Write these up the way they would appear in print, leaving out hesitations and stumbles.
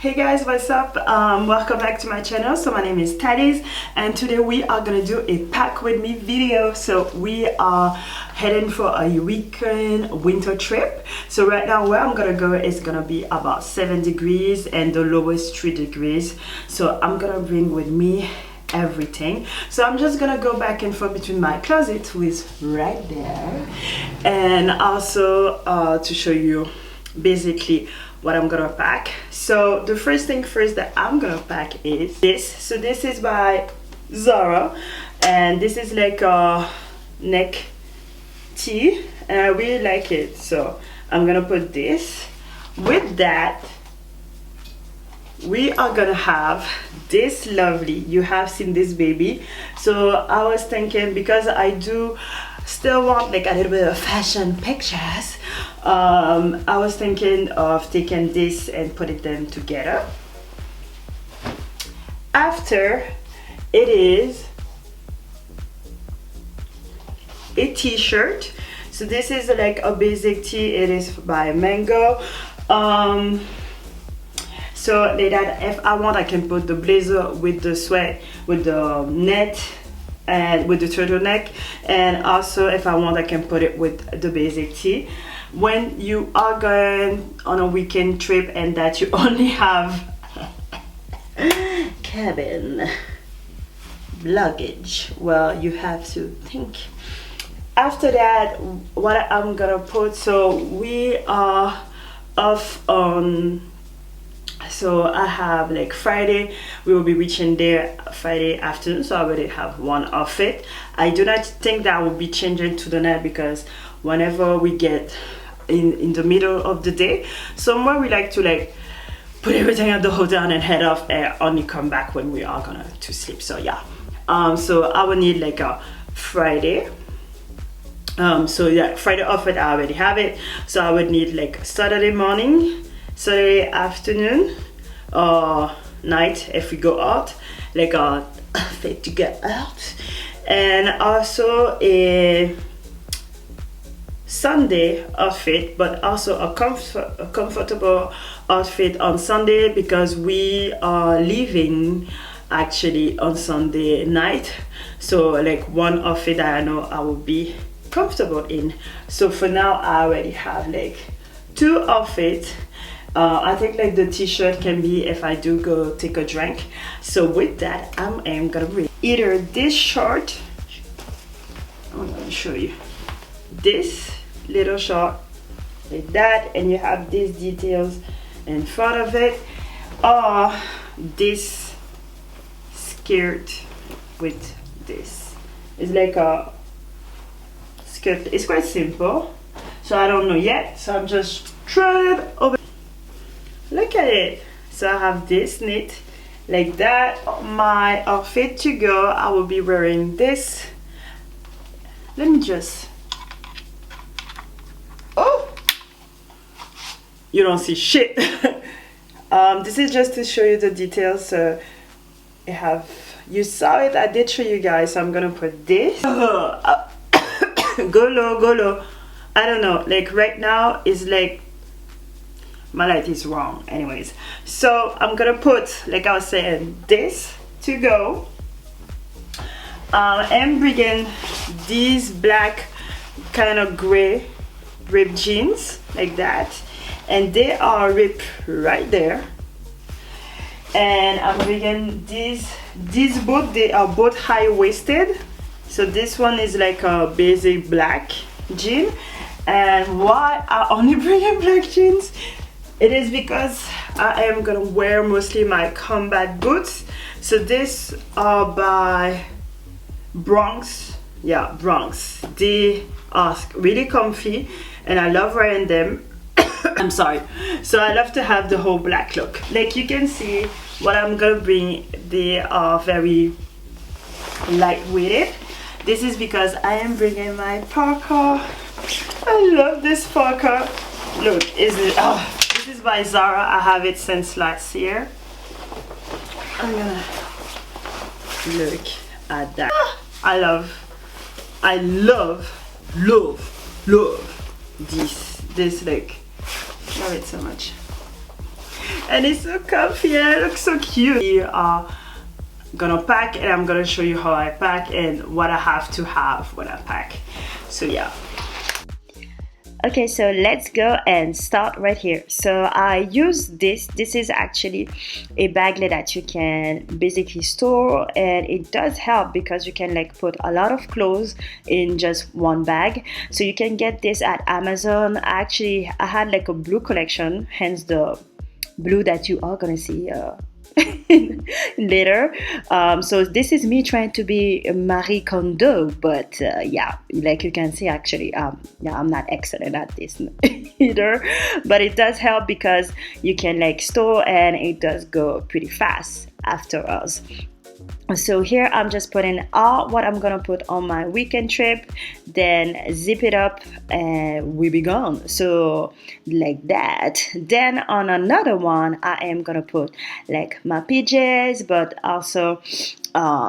Hey guys, what's up? Welcome back to my channel. So my name is Thaliz and today we are gonna do a pack with me video. So we are heading for a weekend winter trip. So right now where I'm gonna go is gonna be about 7 degrees and the lowest 3 degrees. So I'm gonna bring with me everything. So I'm just gonna go back and forth between my closet, who is right there, and also to show you basically what I'm gonna pack. So the first thing first that I'm gonna pack is this. So this is by Zara and this is like a neck tee and I really like it. So I'm gonna put this. With that we are gonna have this lovely, you have seen this baby. So I was thinking, because I do still want like a little bit of fashion pictures, I was thinking of taking this and putting them together. After, it is a t-shirt. So this is like a basic tee. It is by Manor. So like that, if I want, I can put the blazer with the sweat, with the net and with the turtleneck, and also if I want I can put it with the basic tee. When you are going on a weekend trip and that you only have cabin luggage, well, you have to think. After that, what I'm gonna put, so we are off on, so I have like Friday, we will be reaching there Friday afternoon, so I already have one outfit. I do not think that I will be changing to the night, because whenever we get in the middle of the day somewhere, we like to like put everything at the hotel and head off and only come back when we are gonna to sleep. So yeah, so I will need like a Friday. So yeah, Friday outfit I already have it, so I would need like Saturday morning, Saturday afternoon or night if we go out, like a outfit to get out, and also a Sunday outfit, but also a comfortable outfit on Sunday, because we are leaving actually on Sunday night. So like one outfit that I know I will be comfortable in. So for now I already have like 2 outfits. I think like the t-shirt can be if I do go take a drink. So with that, I am gonna bring either this short, I'm gonna show you this little short like that, and you have these details in front of it, or this skirt with this. It's like a skirt, it's quite simple, so I don't know yet, so I'm just trying it over. Look at it. So I have this knit like that. My outfit to go, I will be wearing this. Let me just, oh, you don't see shit. This is just to show you the details. So I have, you saw it, I did show you guys. So I'm gonna put this. Go low, go low. I don't know, like right now is like my light is wrong anyways. So I'm gonna put, like I was saying, this to go. I'm bringing these black kind of gray ripped jeans like that, and they are ripped right there. And I'm bringing these both, they are both high-waisted. So this one is like a basic black jean. And why I only bring in black jeans, it is because I am gonna wear mostly my combat boots. So these are by Bronx. Yeah, Bronx. They are really comfy and I love wearing them. I'm sorry. So I love to have the whole black look. Like you can see what I'm gonna bring, they are very lightweighted. This is because I am bringing my parka. I love this parka. Look, is it? Oh, this is by Zara. I have it since last year. I'm gonna look at that. I love this like, love it so much. And it's so comfy and it looks so cute. We are gonna pack, and I'm gonna show you how I pack and what I have to have when I pack. So yeah. Okay, so let's go and start right here. So I use this is actually a baglet that you can basically store, and it does help because you can like put a lot of clothes in just one bag. So you can get this at Amazon. Actually, I had like a blue collection, hence the blue that you are gonna see later. So this is me trying to be Marie Kondo, but yeah, like you can see, actually yeah, I'm not excellent at this either, but it does help because you can like store, and it does go pretty fast afterwards. So here I'm just putting all what I'm gonna put on my weekend trip, then zip it up and we be gone. So like that. Then on another one I am gonna put like my PJs, but also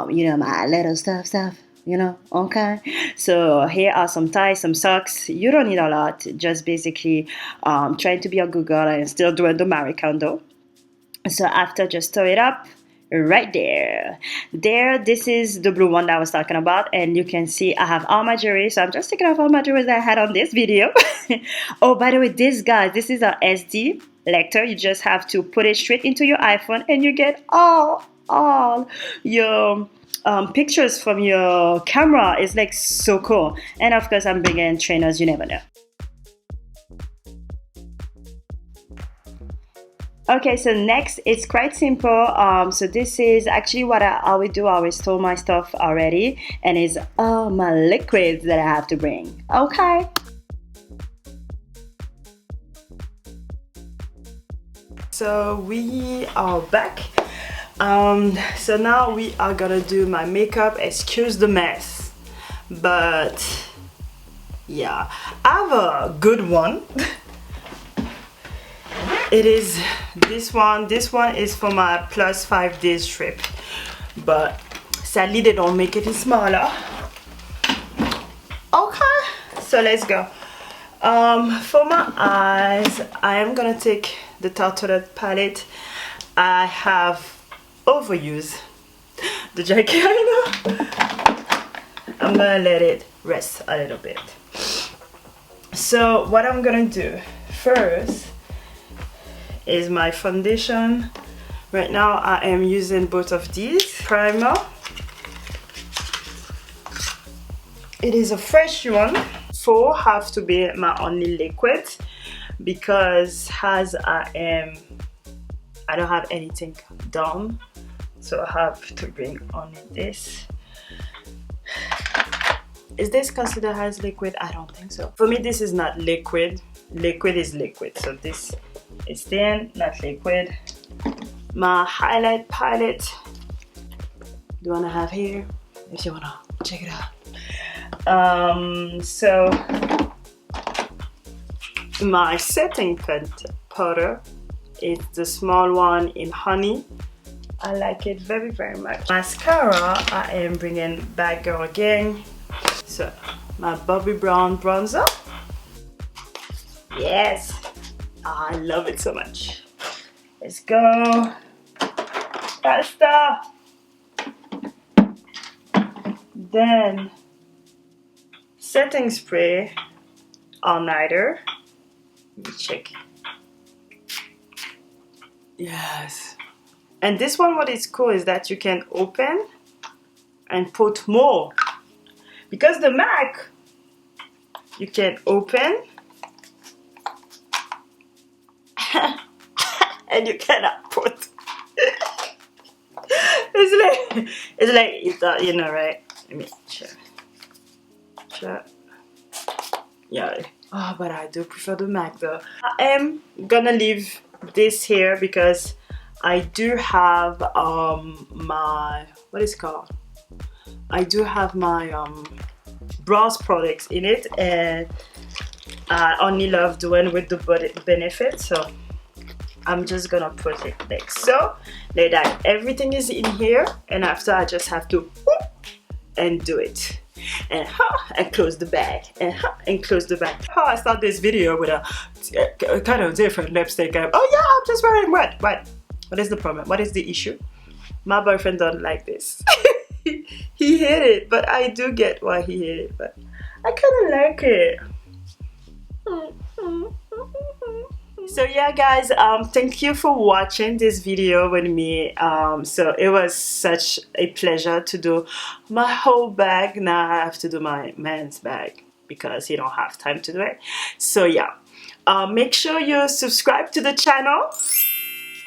you know, my little stuff, you know. Okay, so here are some ties, some socks. You don't need a lot, just basically trying to be a good girl and still doing the Marie Kondo. So after, just store it up right there. This is the blue one that I was talking about, and you can see I have all my jewelry. So I'm just taking off all my jewelry that I had on this video. Oh, by the way, this is a SD lector. You just have to put it straight into your iPhone, and you get all your pictures from your camera. It's like so cool. And of course, I'm bringing trainers. You never know. Okay, so next, it's quite simple. So this is actually what I always do. I always store my stuff already, and it's all my liquids that I have to bring. Okay. So we are back. So now we are gonna do my makeup. Excuse the mess, but yeah, I have a good one. It is this one. This one is for my plus 5 days trip, but sadly they don't make it smaller. Okay, so let's go. For my eyes, I am gonna take the Tartelette palette. I have overused the jacket, I know. I'm gonna let it rest a little bit. So what I'm gonna do first is my foundation. Right now I am using both of these. Primer. It is a fresh one. 4 have to be my only liquid, because as I don't have anything done, so I have to bring only this. Is this considered as liquid? I don't think so. For me, this is not liquid. Liquid is liquid, so this is thin, not liquid. My highlight palette, the one I have here, if you wanna check it out. So my setting powder is the small one in honey. I like it very, very much. Mascara, I am bringing Bad Girl again. So my Bobbi Brown bronzer. Yes, I love it so much. Let's go faster. Then setting spray, all nighter. Let me check. Yes. And this one, what is cool is that you can open and put more, because the MAC you can open and you cannot put. it's like you know, right? Let me check. Yeah. Oh, but I do prefer the MAC though. I am gonna leave this here because I do have my, what is it called? I do have my brows products in it, and I only love doing with the benefit, so I'm just gonna put it like so, like that. Everything is in here, and after I just have to whoop and do it. and close the bag, and close the bag. I start this video with a kind of different lipstick. Oh yeah, I'm just wearing what is the problem? What is the issue? My boyfriend don't like this. He hate it, but I do get why he hate it, but I kind of like it. So yeah guys, thank you for watching this video with me. So it was such a pleasure to do my whole bag. Now I have to do my man's bag because he don't have time to do it. So yeah, make sure you subscribe to the channel.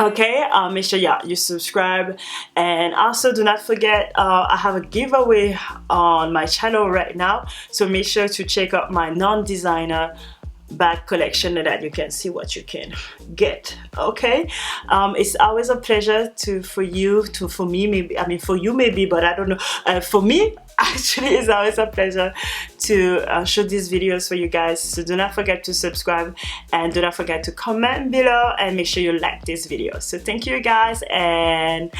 Okay, make sure you subscribe, and also do not forget I have a giveaway on my channel right now, so make sure to check out my non-designer bag collection so that you can see what you can get. Okay, it's always a pleasure for me maybe, I mean for you maybe, but I don't know, for me actually it's always a pleasure to shoot these videos for you guys. So do not forget to subscribe, and do not forget to comment below, and make sure you like this video. So thank you guys, and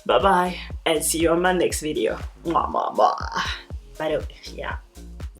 bye bye, and see you on my next video. Mwah, mwah, mwah. Bye, yeah.